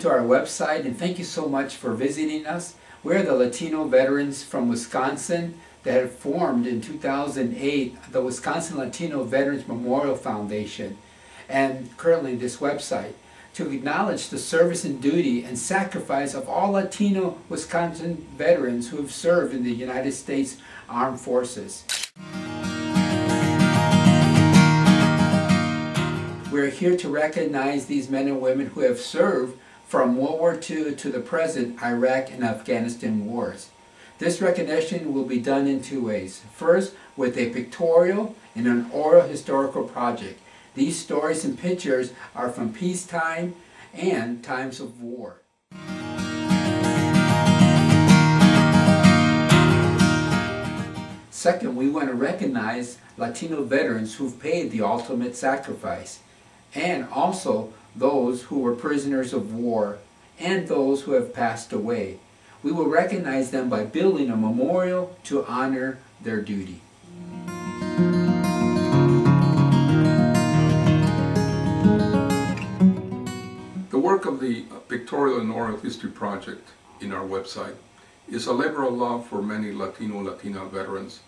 to our website, and thank you so much for visiting us. We're the Latino veterans from Wisconsin that have formed in 2008 the Wisconsin Latino Veterans Memorial Foundation, and currently this website, to acknowledge the service and duty and sacrifice of all Latino Wisconsin veterans who have served in the United States Armed Forces. We're here to recognize these men and women who have served from World War II to the present Iraq and Afghanistan wars. This recognition will be done in two ways. First, with a pictorial and an oral historical project. These stories and pictures are from peacetime and times of war. Second, we want to recognize Latino veterans who've paid the ultimate sacrifice, and also those who were prisoners of war and those who have passed away. We will recognize them by building a memorial to honor their duty. The work of the Pictorial and Oral History Project in our website is a labor of love for many Latina veterans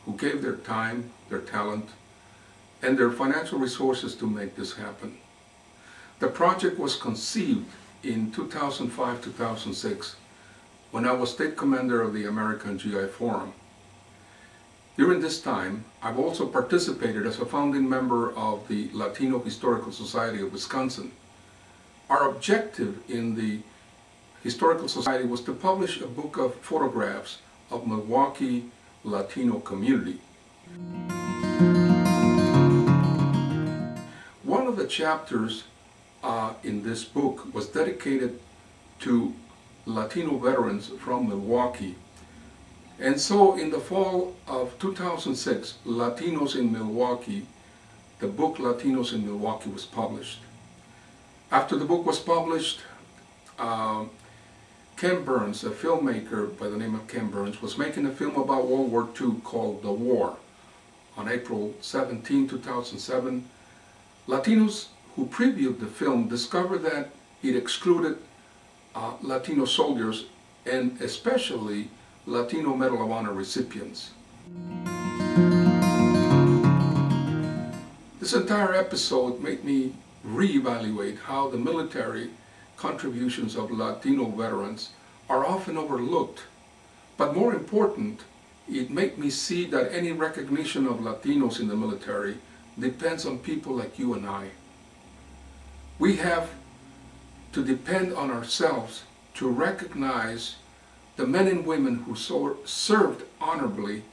who gave their time, their talent, and their financial resources to make this happen. The project was conceived in 2005-2006 when I was state commander of the American GI Forum. During this time, I've also participated as a founding member of the Latino Historical Society of Wisconsin. Our objective in the Historical Society was to publish a book of photographs of Milwaukee Latino community. One of the chapters in this book was dedicated to Latino veterans from Milwaukee. And so in the fall of 2006, Latinos in Milwaukee, the book Latinos in Milwaukee was published. After the book was published, Ken Burns, a filmmaker by the name of Ken Burns, was making a film about World War II called The War. On April 17, 2007, Latinos who previewed the film discovered that it excluded Latino soldiers and especially Latino Medal of Honor recipients. This entire episode made me reevaluate how the military contributions of Latino veterans are often overlooked. But more important, it made me see that any recognition of Latinos in the military depends on people like you and I. We have to depend on ourselves to recognize the men and women who served honorably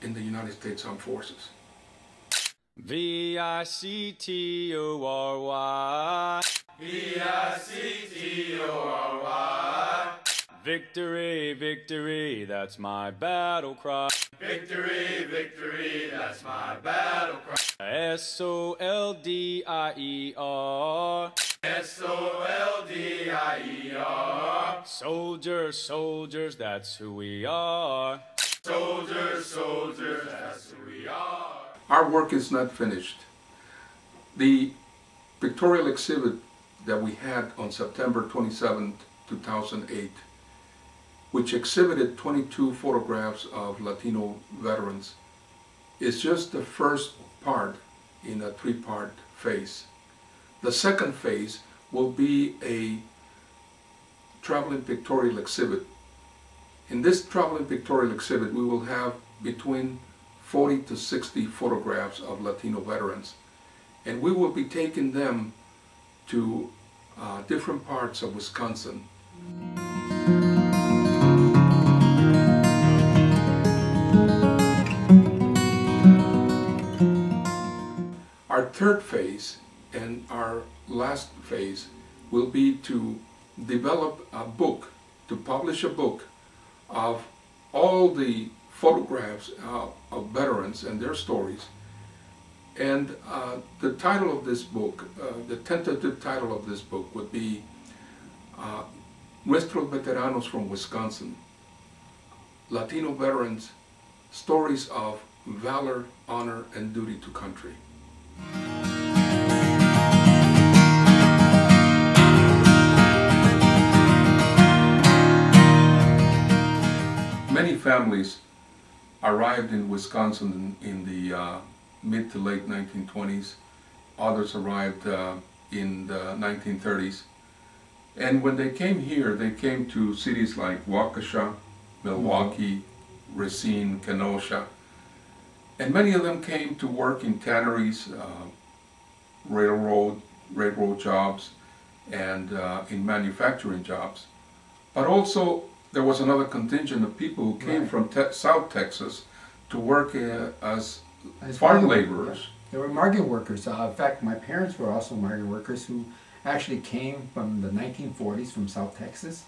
in the United States Armed Forces. V-I-C-T-O-R-Y V-I-C-T-O-R-Y Victory, victory, that's my battle cry. Victory, victory, that's my battle cry. S-O-L-D-I-E-R S-O-L-D-I-E-R Soldiers, soldiers, that's who we are. Soldiers, soldiers, that's who we are. Our work is not finished. The pictorial exhibit that we had on September 27, 2008, which exhibited 22 photographs of Latino veterans, is just the first part in a three-part phase. The second phase will be a traveling pictorial exhibit. In this traveling pictorial exhibit, we will have between 40 to 60 photographs of Latino veterans, and we will be taking them to different parts of Wisconsin. Our third phase and our last phase will be to develop a book, to publish a book of all the photographs of veterans and their stories. And the title of this book, the tentative title of this book would be Nuestros Veteranos from Wisconsin, Latino Veterans, Stories of Valor, Honor, and Duty to Country. many families arrived in Wisconsin in the mid to late 1920s. Others arrived in the 1930s. And when they came here, they came to cities like Waukesha, Milwaukee, Racine, Kenosha. And many of them came to work in tanneries, railroad jobs, and in manufacturing jobs. But also, there was another contingent of people who came from South Texas to work as farm laborers. Yeah. There were migrant workers. In fact, my parents were also migrant workers who actually came from the 1940s from South Texas.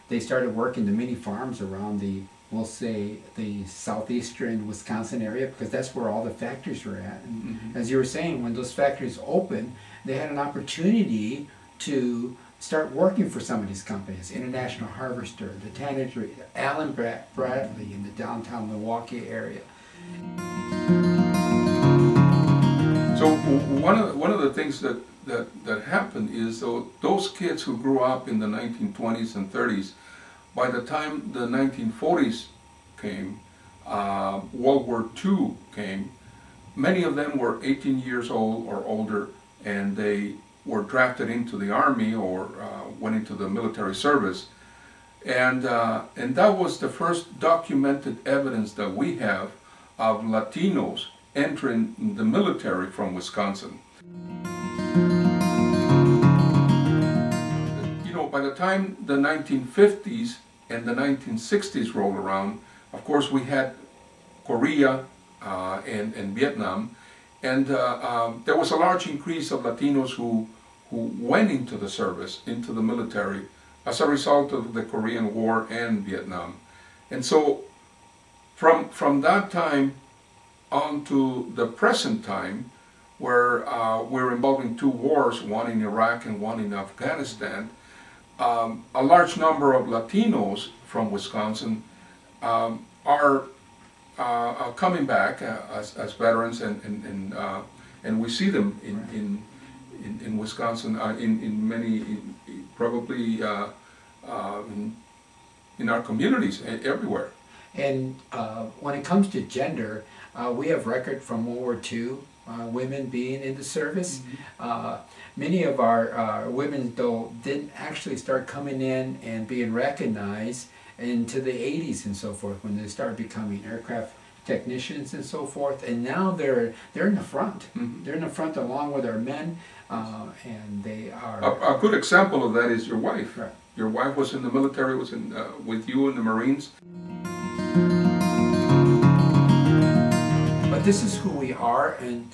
They started working the mini farms around the, we'll say, the southeastern Wisconsin area, because that's where all the factories were at. And as you were saying, when those factories opened, they had an opportunity to start working for some of these companies. International Harvester, the Tannery, Allen Bradley in the downtown Milwaukee area. So one of the things that happened is those kids who grew up in the 1920s and 30s, by the time the 1940s came, World War II came, many of them were 18 years old or older, and they were drafted into the Army or went into the military service. And that was the first documented evidence that we have of Latinos entering the military from Wisconsin. You know, by the time the 1950s and the 1960s rolled around, of course we had Korea and Vietnam, and there was a large increase of Latinos who went into the service, into the military, as a result of the Korean War and Vietnam. And so from that time on to the present time, where we're involved in two wars, one in Iraq and one in Afghanistan, a large number of Latinos from Wisconsin are coming back as veterans, and we see them in Wisconsin, in many, probably in our communities, everywhere. And when it comes to gender, we have record from World War II, women being in the service. Many of our women, though, didn't actually start coming in and being recognized into the 80s and so forth, when they started becoming aircraft technicians and so forth. And now they're in the front. They're in the front along with our men, and they are... A good example of that is your wife. Right. Your wife was in the military, was in with you in the Marines. But this is who we are, and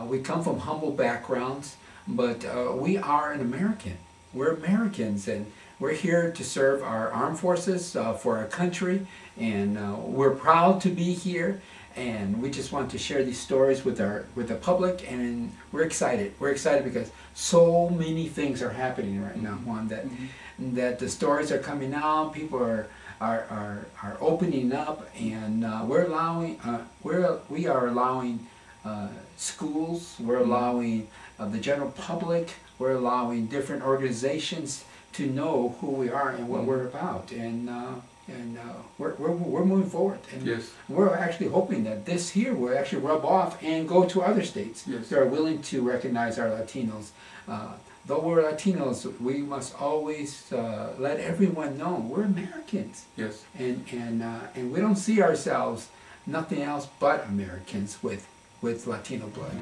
we come from humble backgrounds, but we are an American. We're Americans, and we're here to serve our armed forces for our country, and we're proud to be here, and we just want to share these stories with the public, and we're excited. We're excited because so many things are happening right now, Juan, that the stories are coming out, people are opening up, and we are allowing schools, we're allowing the general public, we're allowing different organizations to know who we are and what we're about, and we're moving forward. And we're actually hoping that this here will actually rub off and go to other states that are willing to recognize our Latinos. Though we're Latinos, we must always let everyone know we're Americans. Yes. And we don't see ourselves nothing else but Americans with Latino blood.